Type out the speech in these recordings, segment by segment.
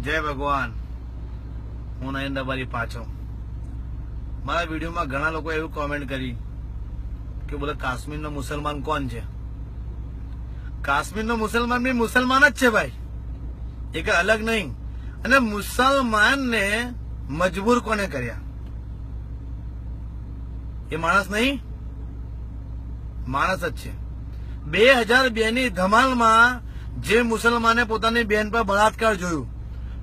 જય ભગવાન. હું નયન દબારી પાછો. મારા વિડીયોમાં ઘણા લોકો એવું કોમેન્ટ કરી કે બોલે કાશ્મીરનો મુસલમાન કોણ છે? કાશ્મીરનો મુસલમાન બી મુસલમાન જ છે ભાઈ, એક અલગ નહીં. અને મુસલમાનને મજબૂર કોને કર્યા? એ માણસ નહીં, માણસ જ છે. 2002 ની ધમાલમાં જે મુસલમાને પોતાની બેન પર બળાત્કાર જોયું,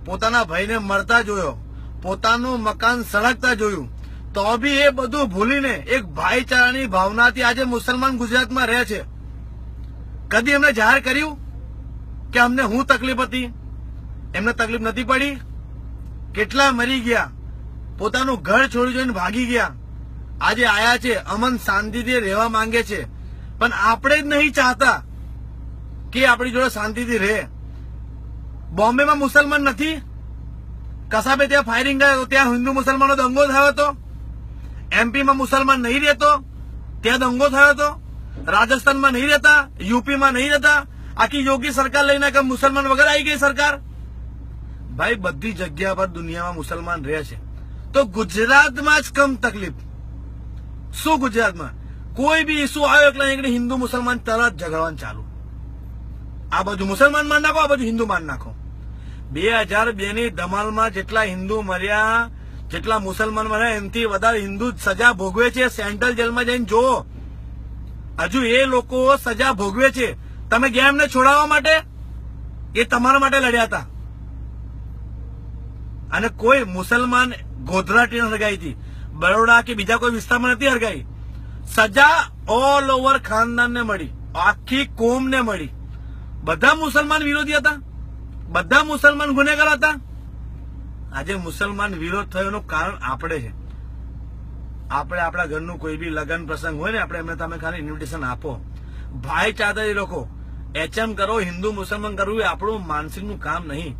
પોતાના ભાઈને મરતા જોયો, પોતાનું મકાન સળગતા જોયું, તો બી એ બધું ભૂલીને એક ભાઈચારાની ભાવનાથી આજે મુસલમાન ગુજરાતમાં રહે છે. કદી એમને જાહેર કર્યું કે અમને હું તકલીફ હતી? એમને તકલીફ નથી પડી? કેટલા મરી ગયા, પોતાનું ઘર છોડી જોઈને ભાગી ગયા, આજે આયા છે, અમન શાંતિથી રહેવા માંગે છે. પણ આપણે જ નહીં ચાહતા કે આપણી જોડે શાંતિથી રહે. બોમ્બેમાં મુસલમાન નથી, કસાબે ત્યાં ફાયરિંગ ગયો તો ત્યાં હિન્દુ મુસલમાનો દંગો થયો હતો. એમપીમાં મુસલમાન નહીં રહેતો, ત્યાં દંગો થયો હતો. રાજસ્થાનમાં નહીં રહેતા, યુપીમાં નહીં રહેતા, આખી યોગી સરકાર લઈને કે મુસલમાન વગર આવી ગઈ સરકાર. ભાઈ બધી જગ્યા પર દુનિયામાં મુસલમાન રહે છે, તો ગુજરાતમાં જ કમ તકલીફ શું? ગુજરાતમાં કોઈ બી ઇસ્યુ આવ્યો એટલે હિન્દુ મુસલમાન તરત ઝઘડવાનું ચાલુ. આ બાજુ મુસલમાન માર નાખો, આ બાજુ હિન્દુ માર નાખો. 2002 ની ધમાલમાં જેટલા હિન્દુ મર્યા, જેટલા મુસલમાન મર્યા, એમથી વધારે હિન્દુ સજા ભોગવે છે. સેન્ટ્રલ જેલમાં જઈને જુઓ, હજુ એ લોકો સજા ભોગવે છે. તમે ગયા એમને છોડાવવા માટે? એ તમારા માટે લડ્યા હતા. અને કોઈ મુસલમાન ગોધરા ટ્રેન હરગાઈ હતી, બરોડા કે બીજા કોઈ વિસ્તારમાં નથી હરગાઈ. સજા ઓલ ઓવર ખાનદાનને મળી, આખી કોમને મળી. બધા મુસલમાન વિરોધી હતા, બધા મુસલમાન ગુનેગાર હતા. આજે મુસલમાન વિરોધ થયોનું કારણ આપણે છે. આપણે આપણા ઘરનું કોઈ બી લગ્ન પ્રસંગ હોય ને, આપણે એમને તમે ખાલી ઇન્વિટેશન આપો. ભાઈચારાથી લોકો એચએમ કરો, હિન્દુ મુસલમાન કરવું એ આપણું માનસિકનું કામ નહીં,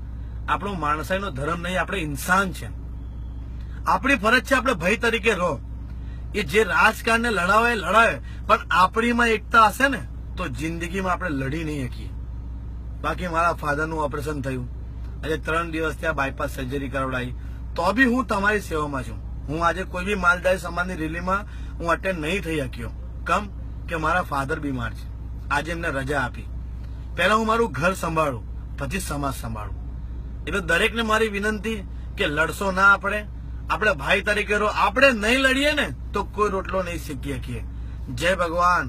આપણું માણસાઈનો ધર્મ નહીં. આપણે ઇન્સાન છે, આપણી ફરજ છે આપણે ભાઈ તરીકે રહો. એ જે રાજકારણને લડાવે, પણ આપણીમાં એકતા હશે ને તો જિંદગીમાં આપણે લડી નહીં શકીએ. બાકી મારા ફાધરનું ઓપરેશન થયું, આજે 3 દિવસ ત્યાં બાયપાસ સર્જરી કરાવડાવી, તો બી હું તમારી સેવામાં છું. હું આજે કોઈ બી માલધારી સમાજની રેલીમાં હું અટેન્ડ નહીં થઈ શક્યો. કમ કે મારા ફાધર બીમાર છે, આજે એમને રજા આપી. પહેલા હું મારું ઘર સંભાળું, પછી સમાજ સંભાળું. એટલે દરેકને મારી વિનંતી કે લડશો ના, આપણે ભાઈ તરીકે રહો. આપણે નહીં લડીએ ને તો કોઈ રોટલો નહીં શીખી શકીએ. જય ભગવાન.